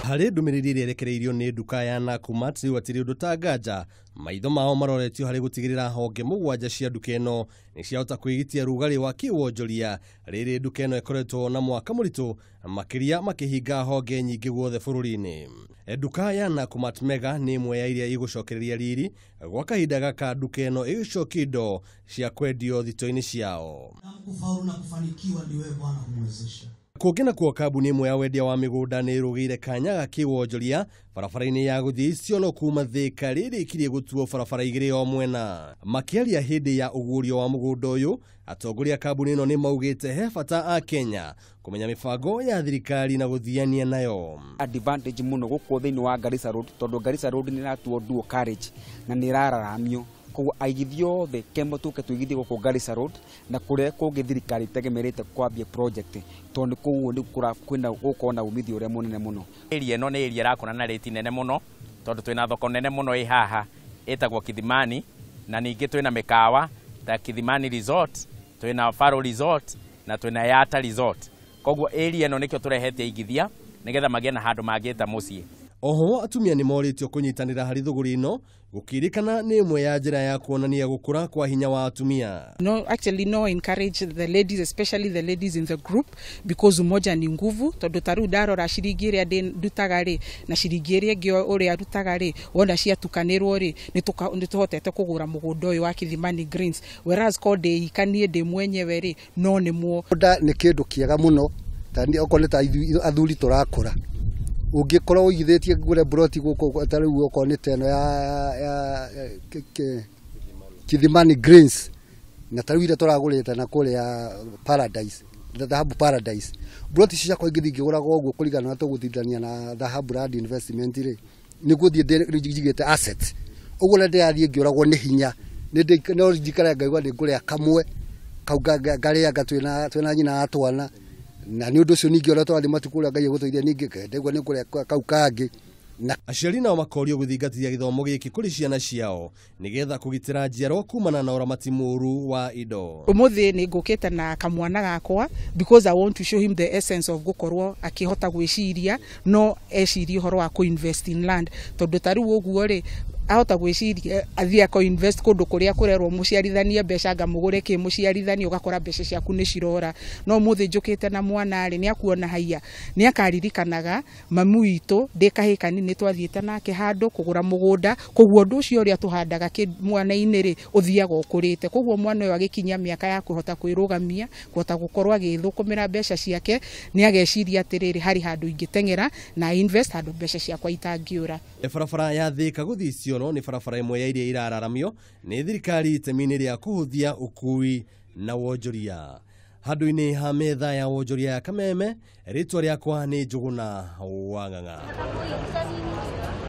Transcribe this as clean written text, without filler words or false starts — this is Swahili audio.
Harĩ ndũmĩrĩri ĩrĩa ĩrekereirio nĩ nduka ya Nakumatt rĩu atirĩ ũndũ ta nganja maitho mao maroretio harĩ gũtigĩrĩra honge mũgwanja cia nduka ĩno nĩ ciahota kwĩgitia rugarĩ wa kĩwonjoria rĩrĩ nduka ĩno ĩkoretwo na mwaka mũritũ makĩria makĩhinga honge nyingĩ guothe bũrũri-inĩ. Nduka ya Nakumatt Mega nĩ ĩmwe ya iria igũcokereria riri gwa kahinda gaka nduka ĩno ĩgĩcokia indo cia kwendio thito-inĩ ciao. Kufaulu na kufanikiwa ni wewe Bwana humwezesha. Kũngĩ nakuo kambuni ĩmwe ya wendia wa mĩgũnda nĩ ĩrũgĩire kanya ga kĩwonjoria barabara-inĩ ya gũthiĩ Isiolo kuma Thĩka rĩrĩkirie gũtuo barabara igĩrĩ o mwena. Makĩaria hĩndĩ ya ũguũrio wa mũgũnda ũyũ, atongoria a kambuni ĩno nĩ maugĩte he bata a Kenya kũmenya mĩbango ya thirikari na gũthiania nayo. Advantage mũno gũkũ thĩinĩ wa Garissa Road, tondũ Garissa Road nĩ ratuo dual carriage na nĩ rararamio. Kwa aigithio the kemo tuke tuigithio gũkũ Garissa Road na kũrĩa kũngĩ thirikari tegemerete kwambia project tondũ kũu nĩ kwenda gũkona umithio ũrĩa mũnene mũno. Area ĩno nĩ area rakũra na rate nene mũno tondũ twĩna thoko nene mũno ĩ haha ĩtagwo Kithimani, na ningĩ twĩna mĩkawa ta Kithimani Resort, twĩna Faro Resort na twĩna Yata Resort. Koguo area ĩno nĩkĩo tũrehete aigithia nĩgetha magĩe na handũ mangĩta mũciĩ. Oho atumia nĩ moritio kũnyitanĩra harĩ thũgũrĩ ĩno gũkirikana nĩ ĩmwe ya njĩra ya kuonania gũkũra kwa hinya wa atumia. No encourage the ladies, especially the ladies in the group, because umoja ni nguvu. Tondũ taru ndarora ciringi ĩrĩa ndutaga rĩ na ciringi ĩrĩa ĩngĩ ũrĩa arutaga rĩ, wona ciatukanĩrwo rĩ nĩ tũhotete kũgũra mũgũnda ũyũ wa Kithimani Greens, whereas ko ndĩikanie ndĩ mwenyewe rĩ no nĩ muo. Nĩ kĩndũ kĩega mũno tani okorwo ta athuri tũrakũra. Ũngĩkorwo ũigithĩtie ngure broti gũkũ tarĩu okorwo nĩ teno ya Kithimani Greens na tarĩu ile tũragũrĩte na kũrĩa Paradise, Dhahabu Paradise. Broti ciakwa ingĩgũraga ũguo kũringana na tũgũthindania na Dhahabu Land Investment rĩ nĩgũthiĩ njigĩte asset. Ũguo nĩ ndĩrathiĩ ngĩũragwo nĩ hinya no njikara ngaigua nĩ ngũrĩa kamwe kau ngarĩa twĩna nyina atwana. Na ni ũndũ ũcio ningĩ ũrĩa twathi matukũra Ngai gũteithia ningĩ ndegwa nĩ kũrĩa kau kangĩ. Aciari nao makorio gũthingatithia gĩthomo gĩkĩ kũrĩ ciana ciao nĩgetha kũgitĩra njiarwa kumana na ũramati mũũru wa indo. Ũmũthĩ nĩ ngũkĩte na kamwana gakwa because I want to show him the essence of gũkorwo akĩhota gwĩciria no ecirie ũhoro wa invest in land, tondũ tarĩu ũguo rĩ ahota gwĩciria athia ko invest kũndũ kũrĩa kũrerwo mũciarithanie mbeca ngamũgũre kĩ mũciarithanie ũgakora mbeca ciaku nĩ cirora. No mũthĩ njũkĩte na mwana rĩ nĩ akuona haiya nĩ akaririkanaga mamu witũ ndĩkahĩkani nĩ twathiĩte nake handũ kũgũra mũgũnda, koguo ũndũ ũcio ũrĩa tũhandaga mwana-inĩ rĩ ũthiaga ũkũrĩte. Koguo mwana ũyũ agĩkinya mĩaka ya kũhota kwĩrũgamia kũhota gũkorwo agĩthũkũmĩra mbeca ciake nĩ ageciria atĩrĩrĩ harĩ handũ ingĩteng'era na invest handũ mbeca ciakwa itangĩũra. Barabara ya Thĩka gũthiĩ Isiolo nĩ barabara ĩmwe ya iria irararamio nĩ thirikari itemi-inĩ rĩa kũhũthia ũkui na wonjoria. Handũ-inĩ ha metha ya wonjoria ya Kameme, rĩtwa rĩakwa nĩ Njũgũna Wang'ang'a.